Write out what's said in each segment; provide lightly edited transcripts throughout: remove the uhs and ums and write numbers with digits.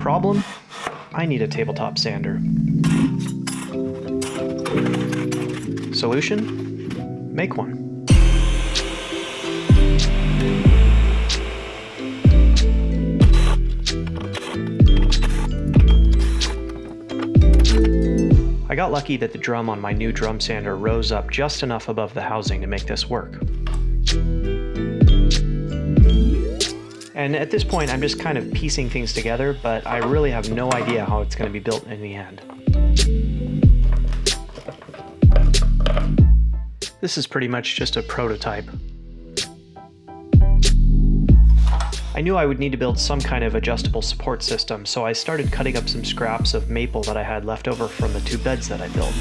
Problem? I need a tabletop sander. Solution? Make one. I got lucky that the drum on my new drum sander rose up just enough above the housing to make this work. And at this point, I'm just kind of piecing things together, but I really have no idea how it's going to be built in the end. This is pretty much just a prototype. I knew I would need to build some kind of adjustable support system, so I started cutting up some scraps of maple that I had left over from the 2 beds that I built.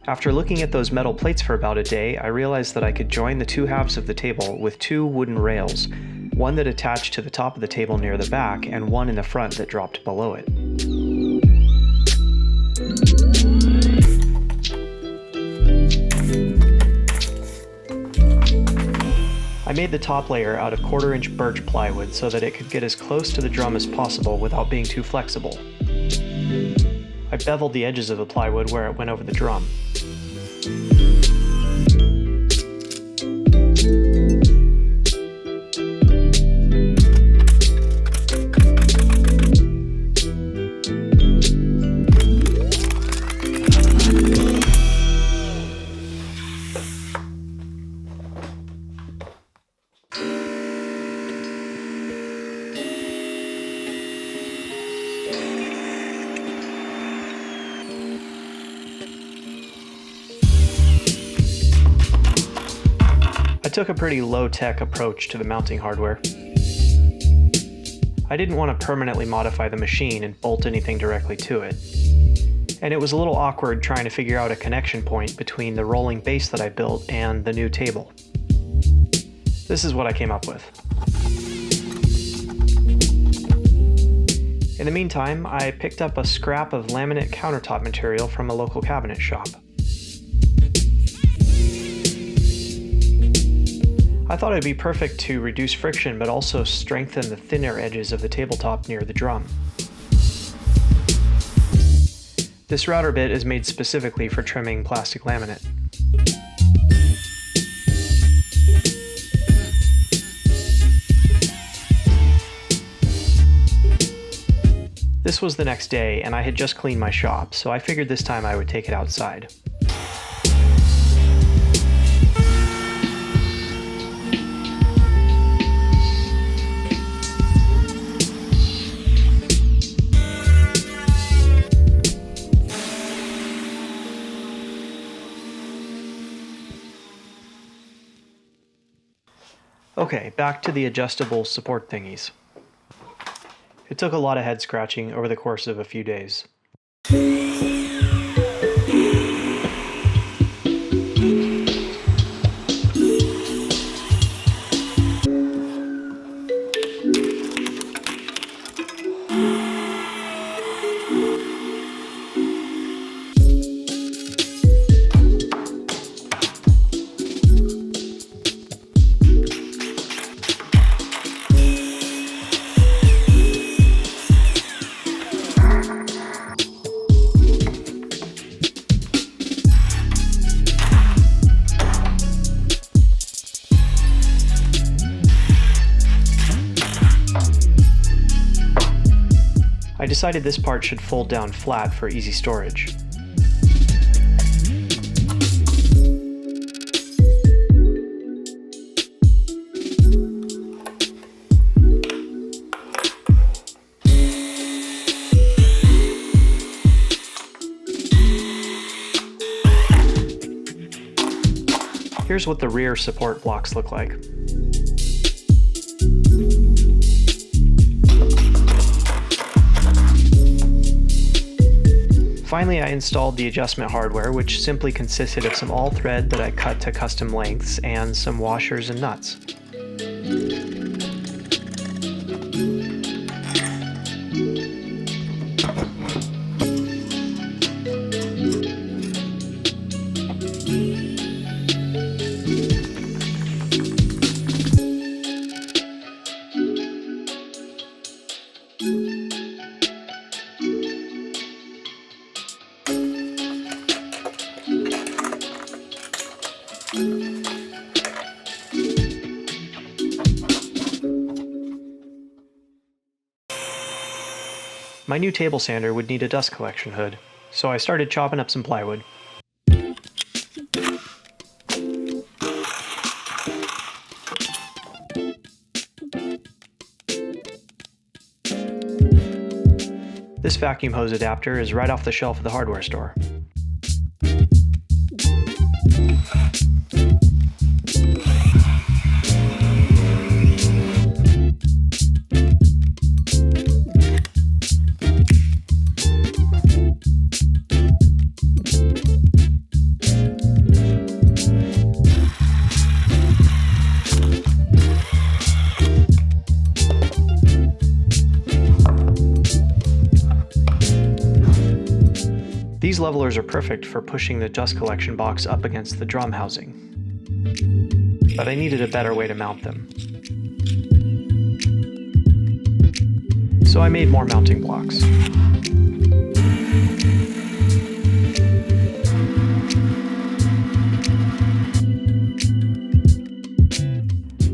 After looking at those metal plates for about a day, I realized that I could join the 2 halves of the table with 2 wooden rails, one that attached to the top of the table near the back and one in the front that dropped below it. I made the top layer out of 1/4-inch birch plywood so that it could get as close to the drum as possible without being too flexible. I beveled the edges of the plywood where it went over the drum. I took a pretty low-tech approach to the mounting hardware. I didn't want to permanently modify the machine and bolt anything directly to it. And it was a little awkward trying to figure out a connection point between the rolling base that I built and the new table. This is what I came up with. In the meantime, I picked up a scrap of laminate countertop material from a local cabinet shop. I thought it'd be perfect to reduce friction but also strengthen the thinner edges of the tabletop near the drum. This router bit is made specifically for trimming plastic laminate. This was the next day, and I had just cleaned my shop, so I figured this time I would take it outside. Okay, back to the adjustable support thingies. It took a lot of head scratching over the course of a few days. I decided this part should fold down flat for easy storage. Here's what the rear support blocks look like. Finally, I installed the adjustment hardware, which simply consisted of some all-thread that I cut to custom lengths and some washers and nuts. My new table sander would need a dust collection hood, so I started chopping up some plywood. This vacuum hose adapter is right off the shelf of the hardware store. These levelers are perfect for pushing the dust collection box up against the drum housing, but I needed a better way to mount them. So I made more mounting blocks.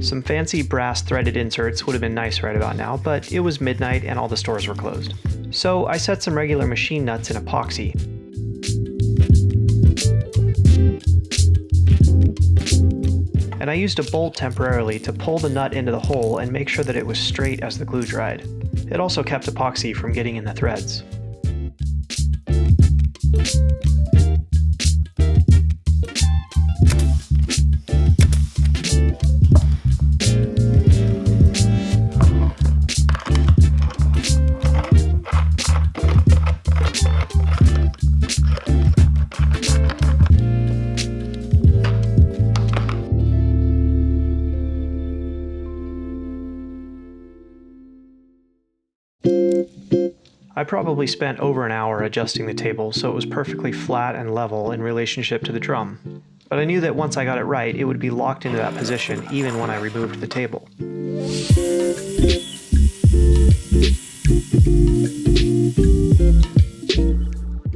Some fancy brass threaded inserts would have been nice right about now, but it was midnight and all the stores were closed. So I set some regular machine nuts in epoxy. And I used a bolt temporarily to pull the nut into the hole and make sure that it was straight as the glue dried. It also kept epoxy from getting in the threads. I probably spent over an hour adjusting the table so it was perfectly flat and level in relationship to the drum. But I knew that once I got it right, it would be locked into that position even when I removed the table.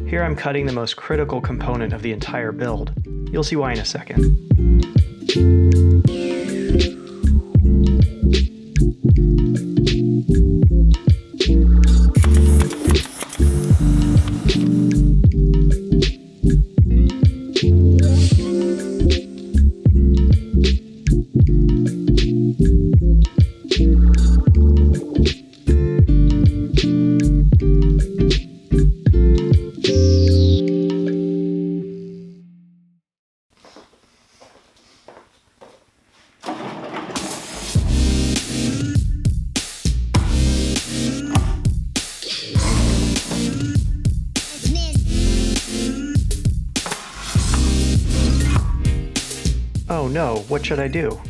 Here I'm cutting the most critical component of the entire build. You'll see why in a second. Oh no, what should I do?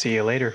See you later.